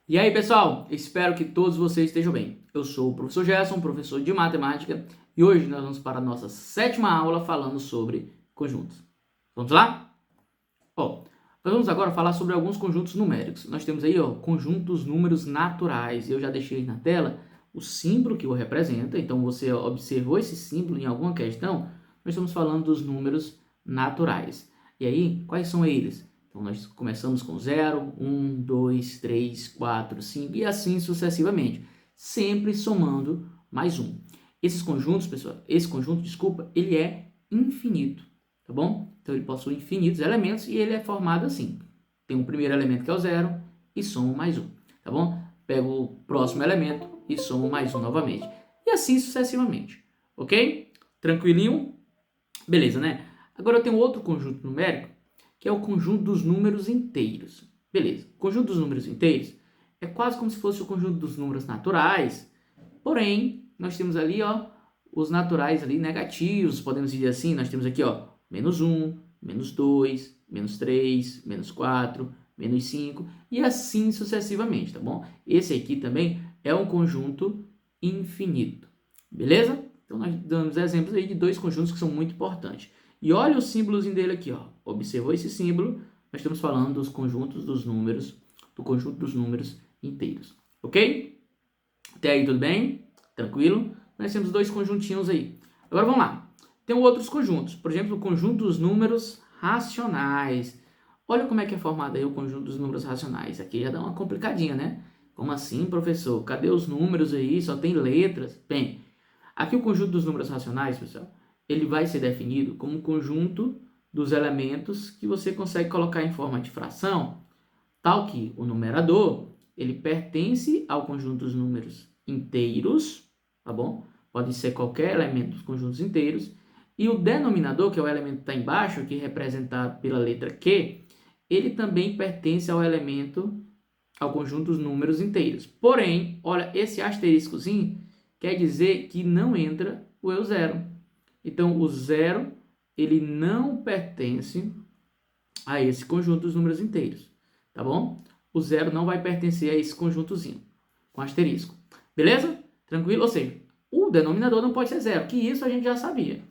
E aí, pessoal, espero que todos vocês estejam bem. Eu sou o professor Gerson, professor de matemática, e hoje nós vamos para a nossa 7ª aula falando sobre conjuntos. Vamos lá? Nós vamos agora falar sobre alguns conjuntos numéricos. Nós temos aí, conjuntos números naturais. Eu já deixei na tela o símbolo que o representa, então você observou esse símbolo em alguma questão, nós estamos falando dos números naturais. E aí, quais são eles? Então, nós começamos com 0, 1, 2, 3, 4, 5 e assim sucessivamente, sempre somando mais um. Esses conjuntos, pessoal, esse conjunto, ele é infinito, tá bom? Então, ele possui infinitos elementos e ele é formado assim. Tem um primeiro elemento que é o 0 e somo mais um, tá bom? Pego o próximo elemento e somo mais um novamente. E assim sucessivamente, ok? Tranquilinho? Beleza, né? Agora eu tenho outro conjunto numérico, que é o conjunto dos números inteiros. Beleza, o conjunto dos números inteiros é quase como se fosse o conjunto dos números naturais, porém, nós temos ali, os naturais ali negativos, podemos dizer assim, nós temos aqui, menos 1, menos 2, menos 3, menos 4, menos 5, e assim sucessivamente, tá bom? Esse aqui também é um conjunto infinito, beleza? Então, nós damos exemplos aí de dois conjuntos que são muito importantes. E olha o símbolozinho dele aqui, Observou esse símbolo? Nós estamos falando dos conjuntos dos números, do conjunto dos números inteiros. Ok? Até aí tudo bem? Tranquilo? Nós temos dois conjuntinhos aí. Agora vamos lá. Tem outros conjuntos. Por exemplo, o conjunto dos números racionais. Olha como é que é formado aí o conjunto dos números racionais. Aqui já dá uma complicadinha, né? Como assim, professor? Cadê os números aí? Só tem letras. Bem, aqui o conjunto dos números racionais, pessoal, ele vai ser definido como um conjunto dos elementos que você consegue colocar em forma de fração, tal que o numerador, ele pertence ao conjunto dos números inteiros, tá bom? Pode ser qualquer elemento dos conjuntos inteiros, e o denominador, que é o elemento que está embaixo, que é representado pela letra Q, ele também pertence ao conjunto dos números inteiros. Porém, olha, esse asteriscozinho quer dizer que não entra o eu zero. Então, o zero, ele não pertence a esse conjunto dos números inteiros, tá bom? O zero não vai pertencer a esse conjuntozinho, com asterisco. Beleza? Tranquilo? Ou seja, o denominador não pode ser zero, que isso a gente já sabia.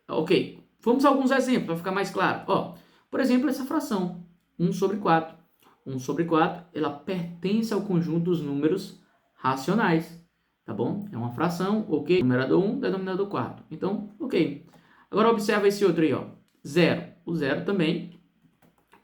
Ok, vamos a alguns exemplos para ficar mais claro. Por exemplo, essa fração, 1 sobre 4. 1 sobre 4, ela pertence ao conjunto dos números racionais. Tá bom? É uma fração, ok? Numerador 1, denominador 4. Então, ok. Agora, observa esse outro aí, 0. O 0 também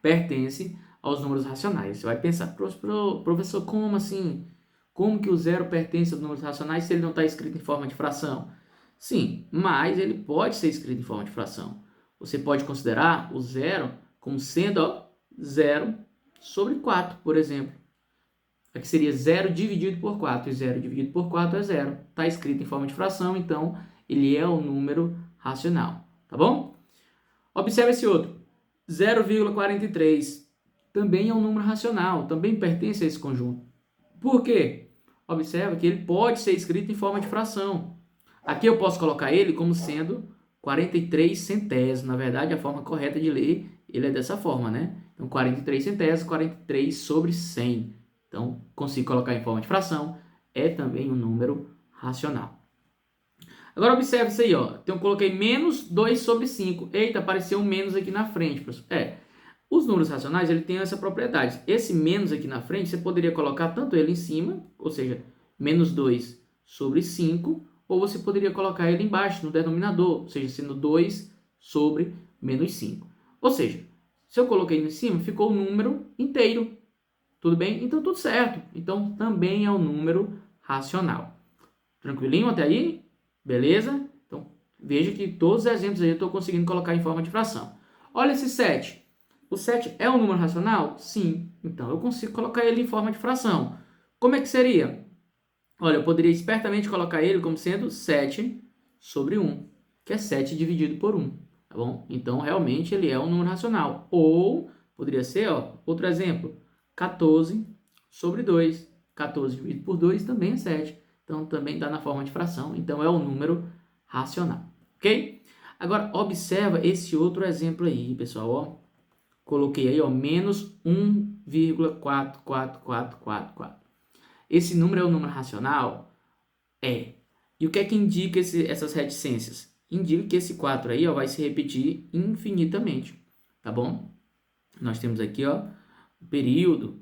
pertence aos números racionais. Você vai pensar, professor, como assim? Como que o 0 pertence aos números racionais se ele não está escrito em forma de fração? Sim, mas ele pode ser escrito em forma de fração. Você pode considerar o 0 como sendo 0 sobre 4, por exemplo. Aqui seria 0 dividido por 4, e 0 dividido por 4 é 0. Está escrito em forma de fração, então ele é o número racional, tá bom? Observe esse outro, 0,43, também é um número racional, também pertence a esse conjunto. Por quê? Observe que ele pode ser escrito em forma de fração. Aqui eu posso colocar ele como sendo 43 centésimos. Na verdade, a forma correta de ler, ele é dessa forma, né? Então, 43 centésimos, 43 sobre 100. Então, consigo colocar em forma de fração, é também um número racional. Agora, observe isso aí, Então, eu coloquei menos 2 sobre 5. Eita, apareceu um menos aqui na frente, professor. Os números racionais, ele tem essa propriedade. Esse menos aqui na frente, você poderia colocar tanto ele em cima, ou seja, menos 2 sobre 5, ou você poderia colocar ele embaixo, no denominador, ou seja, sendo 2 sobre menos 5. Ou seja, se eu coloquei ele em cima, ficou o número inteiro. Tudo bem? Então, tudo certo. Então, também é um número racional. Tranquilinho até aí? Beleza? Então, veja que todos os exemplos aí eu estou conseguindo colocar em forma de fração. Olha esse 7. O 7 é um número racional? Sim. Então, eu consigo colocar ele em forma de fração. Como é que seria? Olha, eu poderia espertamente colocar ele como sendo 7 sobre 1, que é 7 dividido por 1. Tá bom? Então, realmente, ele é um número racional. Ou, poderia ser, outro exemplo, 14 sobre 2. 14 dividido por 2 também é 7. Então, também dá na forma de fração. Então, é um número racional. Ok? Agora, observa esse outro exemplo aí, pessoal. Coloquei aí, menos 1 0,44444. Esse número é um número racional? É. E o que é que indica essas reticências? Indica que esse 4 aí, ó, vai se repetir infinitamente, tá bom? Nós temos aqui, ó, o período,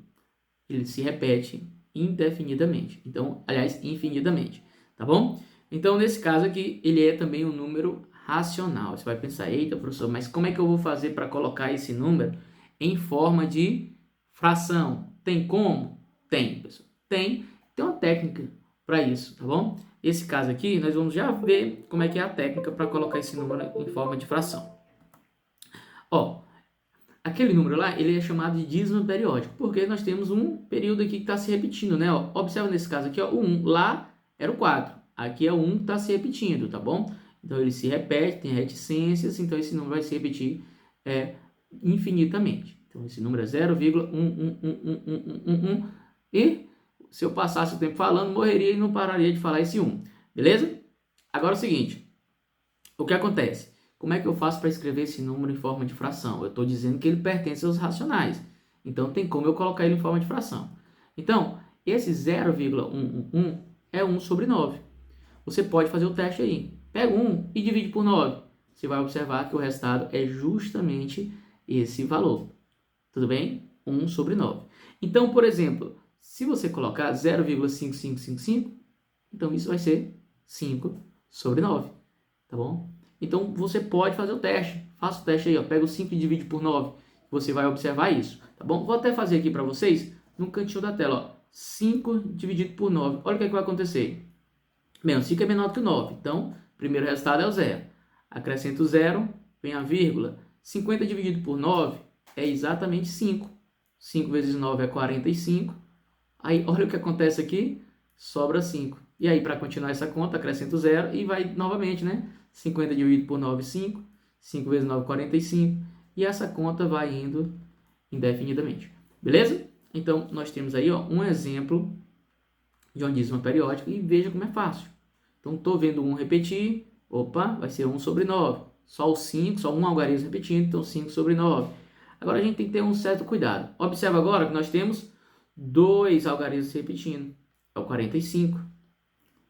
ele se repete indefinidamente. Então, aliás, infinitamente, tá bom? Então, nesse caso aqui, ele é também um número racional. Você vai pensar, eita, professor, mas como é que eu vou fazer para colocar esse número em forma de fração? Tem como? Tem, pessoal. Tem uma técnica para isso, tá bom? Esse caso aqui, nós vamos já ver como é que é a técnica para colocar esse número em forma de fração. Ó, aquele número lá, ele é chamado de dízimo periódico, porque nós temos um período aqui que está se repetindo, né? Ó, observa nesse caso aqui, ó, o 1, lá era o 4, aqui é o 1 que está se repetindo, tá bom? Então ele se repete, tem reticências, então esse número vai se repetir infinitamente. Então esse número é 0,1111111 e se eu passasse o tempo falando, morreria e não pararia de falar esse 1, beleza? Agora é o seguinte, o que acontece? Como é que eu faço para escrever esse número em forma de fração? Eu estou dizendo que ele pertence aos racionais. Então, tem como eu colocar ele em forma de fração. Então, esse 0,111 é 1 sobre 9. Você pode fazer o teste aí. Pega 1 e divide por 9. Você vai observar que o resultado é justamente esse valor. Tudo bem? 1 sobre 9. Então, por exemplo, se você colocar 0,5555, então isso vai ser 5 sobre 9. Tá bom? Então, você pode fazer o teste. Faça o teste aí, ó. Pega o 5 e divide por 9. Você vai observar isso, tá bom? Vou até fazer aqui para vocês no cantinho da tela, ó. 5 dividido por 9. Olha o que, é que vai acontecer. Bem, o 5 é menor que o 9. Então, o primeiro resultado é o 0. Acrescento o 0, vem a vírgula. 50 dividido por 9 é exatamente 5. 5 vezes 9 é 45. Aí, olha o que acontece aqui. Sobra 5. E aí, para continuar essa conta, acrescento 0 e vai novamente, né? 50 dividido por 9, 5. 5 vezes 9, 45. E essa conta vai indo indefinidamente. Beleza? Então, nós temos aí, ó, um exemplo de um dízimo periódico e veja como é fácil. Então, estou vendo 1 repetir. Opa, vai ser 1 sobre 9. Só o 5, só um algarismo repetindo, então 5 sobre 9. Agora, a gente tem que ter um certo cuidado. Observa agora que nós temos 2 algarismos repetindo. É o 45.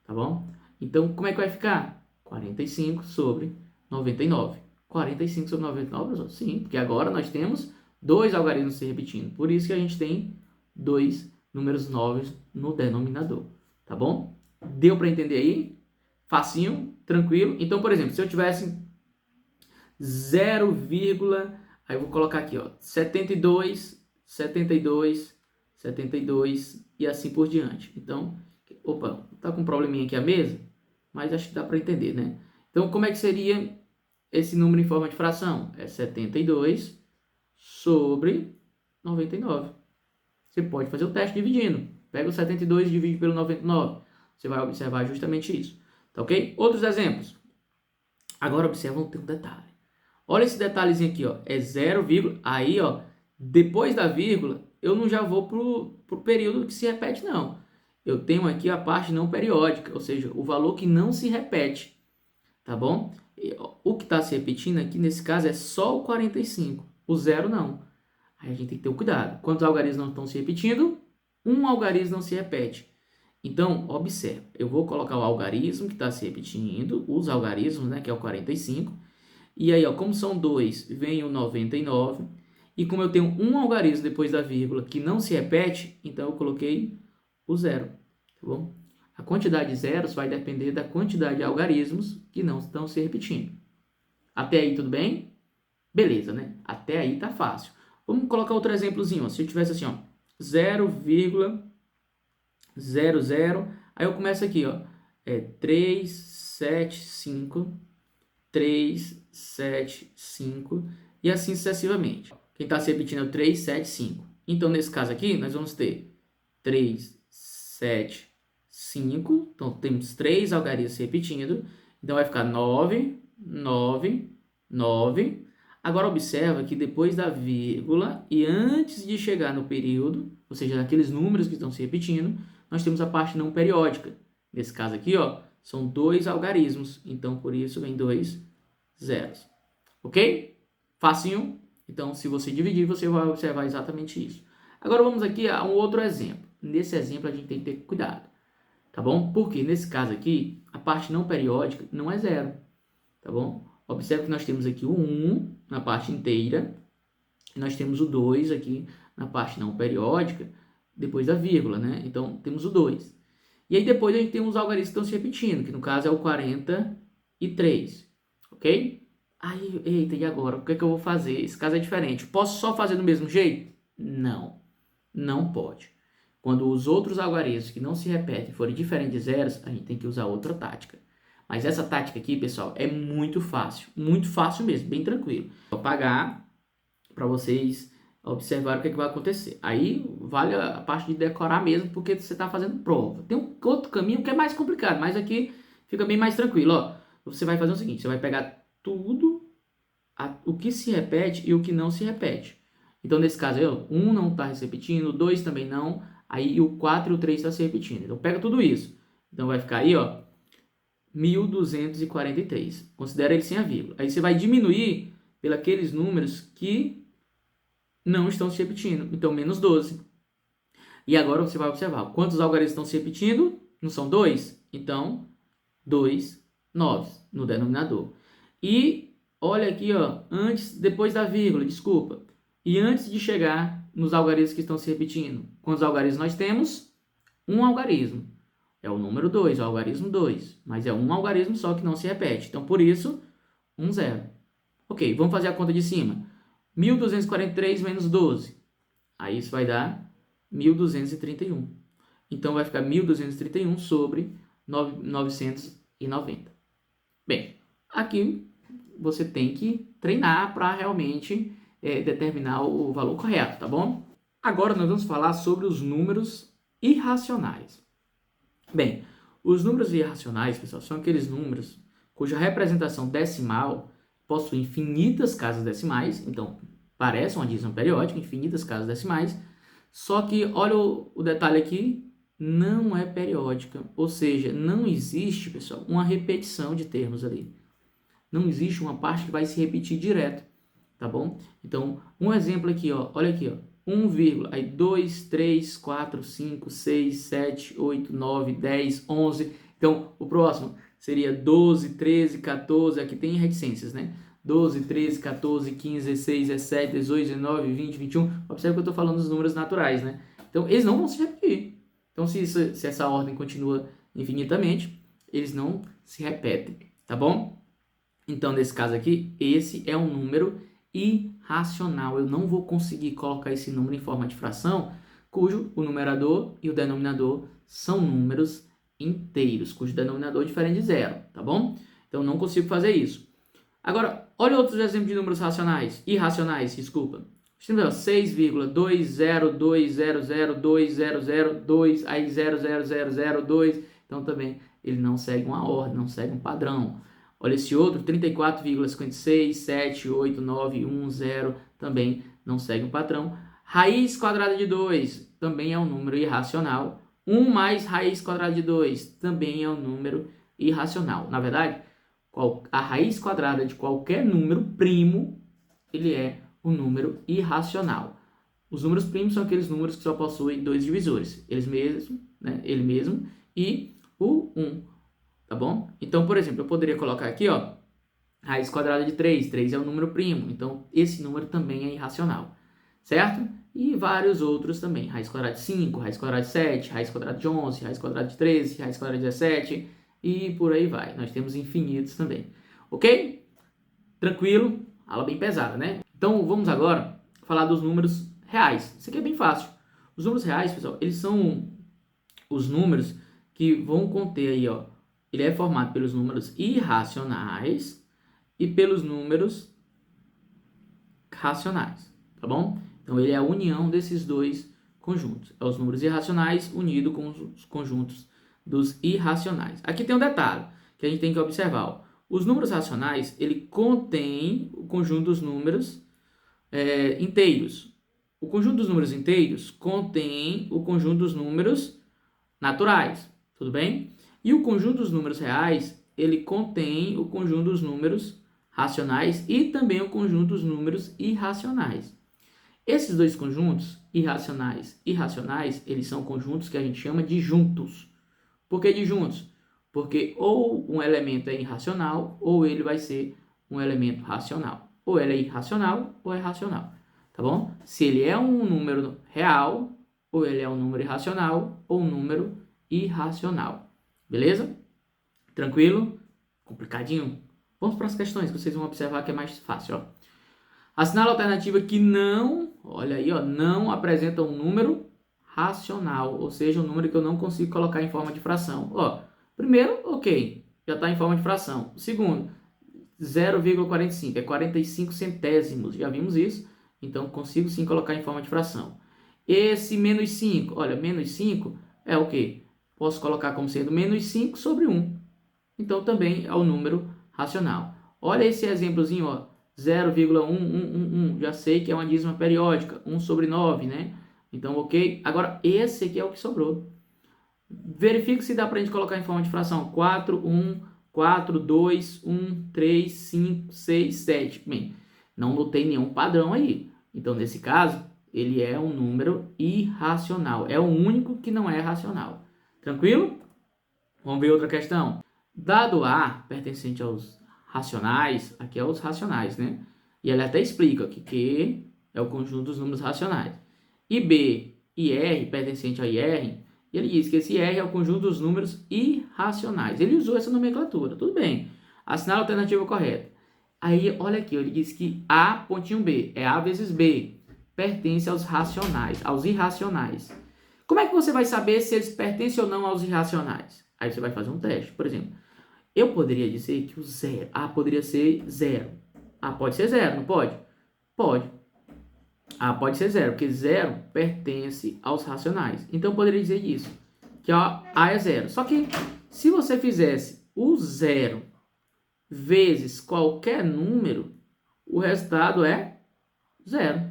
Tá bom? Então, como é que vai ficar? 45 sobre 99. 45 sobre 99, pessoal? Sim, porque agora nós temos 2 algarismos se repetindo. Por isso que a gente tem 2 números 9 no denominador. Tá bom? Deu para entender aí? Facinho, tranquilo. Então, por exemplo, se eu tivesse 0, aí eu vou colocar aqui, ó, 72, 72, 72 e assim por diante. Então, opa, tá com um probleminha aqui a mesa, mas acho que dá para entender, né? Então, como é que seria esse número em forma de fração? É 72 sobre 99. Você pode fazer o teste dividindo. Pega o 72 e divide pelo 99. Você vai observar justamente isso. Tá ok? Outros exemplos. Agora observa um detalhe. Olha esse detalhezinho aqui, ó. É 0, aí, ó, depois da vírgula, eu não já vou pro período que se repete, não. Eu tenho aqui a parte não periódica, ou seja, o valor que não se repete, tá bom? O que está se repetindo aqui, nesse caso, é só o 45, o 0 não. Aí a gente tem que ter cuidado. Quantos algarismos não estão se repetindo? Um algarismo não se repete. Então, observe, eu vou colocar o algarismo que está se repetindo, os algarismos, né, que é o 45, e aí, ó, como são 2, vem o 99, e como eu tenho um algarismo depois da vírgula que não se repete, então eu coloquei o 0, tá bom? A quantidade de zeros vai depender da quantidade de algarismos que não estão se repetindo. Até aí tudo bem? Beleza, né? Até aí tá fácil. Vamos colocar outro exemplozinho, ó. Se eu tivesse assim, ó, 0,00, aí eu começo aqui, ó, 375, 375 e assim sucessivamente. Quem está se repetindo é o 375. Então, nesse caso aqui, nós vamos ter 375. Então, temos 3 algarismos se repetindo. Então, vai ficar 9, 9, 9. Agora, observa que depois da vírgula e antes de chegar no período, ou seja, naqueles números que estão se repetindo, nós temos a parte não periódica. Nesse caso aqui, ó, são 2 algarismos. Então, por isso, vem 2 zeros. Ok? Facinho? Então, se você dividir, você vai observar exatamente isso. Agora vamos aqui a um outro exemplo. Nesse exemplo a gente tem que ter cuidado, tá bom? Porque nesse caso aqui, a parte não periódica não é zero, tá bom? Observe que nós temos aqui o 1 na parte inteira, e nós temos o 2 aqui na parte não periódica, depois da vírgula, né? Então, temos o 2. E aí depois a gente tem os algarismos que estão se repetindo, que no caso é o 43, ok? Aí, eita, e agora? O que é que eu vou fazer? Esse caso é diferente. Posso só fazer do mesmo jeito? Não, não pode. Quando os outros algarismos que não se repetem forem diferentes de zeros, a gente tem que usar outra tática. Mas essa tática aqui, pessoal, é muito fácil mesmo, bem tranquilo. Vou apagar para vocês observarem o que vai acontecer. Aí vale a parte de decorar mesmo, porque você está fazendo prova. Tem um outro caminho que é mais complicado, mas aqui fica bem mais tranquilo. Ó, você vai fazer o seguinte, você vai pegar tudo, o que se repete e o que não se repete. Então, nesse caso aí, ó, 1 não está se repetindo, o 2 também não, aí o 4 e o 3 está se repetindo. Então, pega tudo isso. Então, vai ficar aí, ó, 1243. Considera ele sem a vírgula. Aí você vai diminuir pelos números que não estão se repetindo. Então, menos 12. E agora você vai observar. Quantos algarismos estão se repetindo? Não são 2? Então, 2 noves no denominador. E olha aqui, ó, depois da vírgula, desculpa. E antes de chegar nos algarismos que estão se repetindo, quantos algarismos nós temos? Um algarismo. É o número 2, o algarismo 2. Mas é um algarismo só que não se repete. Então, por isso, 1, 0. Ok, vamos fazer a conta de cima. 1243 menos 12. Aí isso vai dar 1231. Então, vai ficar 1231 sobre 990. Bem, aqui você tem que treinar para realmente determinar o valor correto, tá bom? Agora nós vamos falar sobre os números irracionais. Bem, os números irracionais, pessoal, são aqueles números cuja representação decimal possui infinitas casas decimais, então parece uma divisão periódica, infinitas casas decimais, só que olha o detalhe aqui, não é periódica, ou seja, não existe, pessoal, uma repetição de termos ali. Não existe uma parte que vai se repetir direto, tá bom? Então, um exemplo aqui, ó, olha aqui, ó. 1, aí 2, 3, 4, 5, 6, 7, 8, 9, 10, 11. Então, o próximo seria 12, 13, 14. Aqui tem reticências, né? 12, 13, 14, 15, 16, 17, 18, 19, 20, 21. Observe que eu estou falando dos números naturais, né? Então, eles não vão se repetir. Então, se essa ordem continua infinitamente, eles não se repetem, tá bom? Então, nesse caso aqui, esse é um número irracional. Eu não vou conseguir colocar esse número em forma de fração, cujo o numerador e o denominador são números inteiros, cujo denominador é diferente de zero, tá bom? Então, não consigo fazer isso. Agora, olha outros exemplos de números irracionais, desculpa. Temos 6,202002002, aí 00002. Então, também, ele não segue uma ordem, não segue um padrão. Olha esse outro, 34,56, 7, 8, 9, 1, 0, também não segue um padrão. Raiz quadrada de 2 também é um número irracional. 1 mais raiz quadrada de 2 também é um número irracional. Na verdade, a raiz quadrada de qualquer número primo, ele é um número irracional. Os números primos são aqueles números que só possuem dois divisores, ele mesmo e o 1. Tá bom? Então, por exemplo, eu poderia colocar aqui, ó, raiz quadrada de 3. 3 é um número primo. Então, esse número também é irracional. Certo? E vários outros também. Raiz quadrada de 5, raiz quadrada de 7, raiz quadrada de 11, raiz quadrada de 13, raiz quadrada de 17 e por aí vai. Nós temos infinitos também. Ok? Tranquilo? Aula bem pesada, né? Então, vamos agora falar dos números reais. Isso aqui é bem fácil. Os números reais, pessoal, eles são os números que vão conter aí, ó, ele é formado pelos números irracionais e pelos números racionais, tá bom? Então, ele é a união desses dois conjuntos. É os números irracionais unidos com os conjuntos dos irracionais. Aqui tem um detalhe que a gente tem que observar. Ó. Os números racionais, ele contém o conjunto dos números inteiros. O conjunto dos números inteiros contém o conjunto dos números naturais, tudo bem? E o conjunto dos números reais, ele contém o conjunto dos números racionais e também o conjunto dos números irracionais. Esses dois conjuntos, irracionais e racionais, eles são conjuntos que a gente chama de juntos. Por que de juntos? Porque ou um elemento é irracional, ou ele vai ser um elemento racional. Ou ele é irracional, ou é racional. Tá bom? Se ele é um número real, ou ele é um número irracional, ou um número irracional. Beleza? Tranquilo? Complicadinho? Vamos para as questões, que vocês vão observar que é mais fácil, ó. Assinala a alternativa que não, olha aí, ó, não apresenta um número racional, ou seja, um número que eu não consigo colocar em forma de fração. Ó, primeiro, ok, já está em forma de fração. O segundo, 0,45, é 45 centésimos, já vimos isso, então consigo sim colocar em forma de fração. Esse menos 5, olha, menos 5 é o quê? Posso colocar como sendo menos 5 sobre 1. Então também é o número racional. Olha esse exemplozinho, ó, 0,1111, já sei que é uma dízima periódica, 1 sobre 9, né? Então, ok? Agora, esse aqui é o que sobrou. Verifique se dá para a gente colocar em forma de fração. 4, 1, 4, 2, 1, 3, 5, 6, 7. Bem, não notei nenhum padrão aí. Então, nesse caso, ele é um número irracional. É o único que não é racional. Tranquilo? Vamos ver outra questão. Dado A, pertencente aos racionais, aqui é os racionais, né? E ele até explica que Q é o conjunto dos números racionais. E B e R, pertencente a IR, e ele diz que esse R é o conjunto dos números irracionais. Ele usou essa nomenclatura, tudo bem. Assinala a alternativa correta. Aí, olha aqui, ele diz que A, pontinho B, é A vezes B, pertence aos racionais, aos irracionais. Como é que você vai saber se eles pertencem ou não aos irracionais? Aí você vai fazer um teste, por exemplo. Eu poderia dizer que o zero, A poderia ser zero. A pode ser zero, não pode? Pode. A pode ser zero, porque zero pertence aos racionais. Então eu poderia dizer isso, que A é zero. Só que se você fizesse o zero vezes qualquer número, o resultado é zero.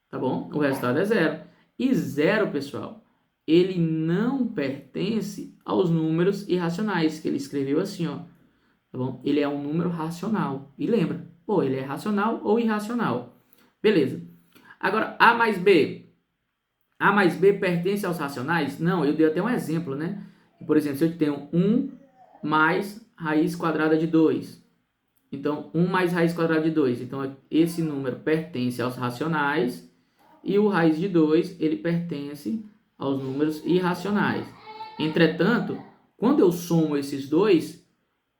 Tá bom? O resultado é zero. E zero, pessoal, ele não pertence aos números irracionais, que ele escreveu assim, ó. Tá bom? Ele é um número racional. E lembra, ou ele é racional ou irracional. Beleza. Agora, A mais B. A mais B pertence aos racionais? Não, eu dei até um exemplo, né? Por exemplo, se eu tenho 1 mais raiz quadrada de 2. Então, 1 mais raiz quadrada de 2. Então, esse número pertence aos racionais. E o raiz de 2, ele pertence aos números irracionais. Entretanto, quando eu somo esses dois,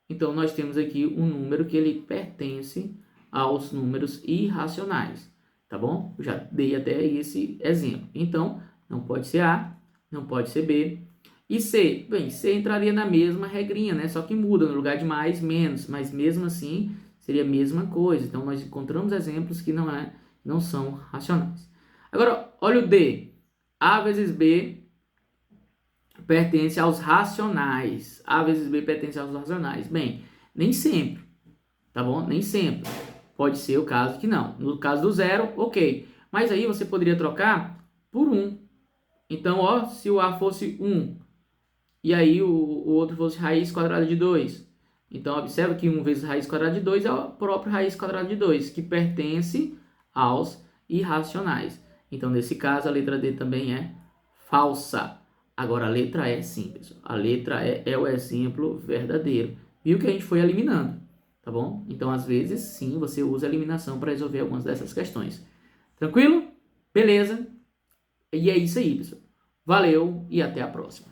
então nós temos aqui um número que ele pertence aos números irracionais. Tá bom? Eu já dei até esse exemplo. Então, não pode ser A, não pode ser B. E C? Bem, C entraria na mesma regrinha, né? Só que muda, no lugar de mais, menos. Mas mesmo assim, seria a mesma coisa. Então, nós encontramos exemplos que não são racionais. Agora, olha o D. A vezes B pertence aos racionais. A vezes B pertence aos racionais. Bem, nem sempre. Tá bom? Nem sempre. Pode ser o caso que não. No caso do zero, ok. Mas aí você poderia trocar por 1. Então, ó, se o A fosse 1, e aí o outro fosse raiz quadrada de 2. Então, observa que 1 vezes raiz quadrada de 2 é o próprio raiz quadrada de 2, que pertence aos irracionais. Então, nesse caso, a letra D também é falsa. Agora, a letra E, sim, pessoal. A letra E é o exemplo verdadeiro. Viu que a gente foi eliminando, tá bom? Então, às vezes, sim, você usa a eliminação para resolver algumas dessas questões. Tranquilo? Beleza? E é isso aí, pessoal. Valeu e até a próxima.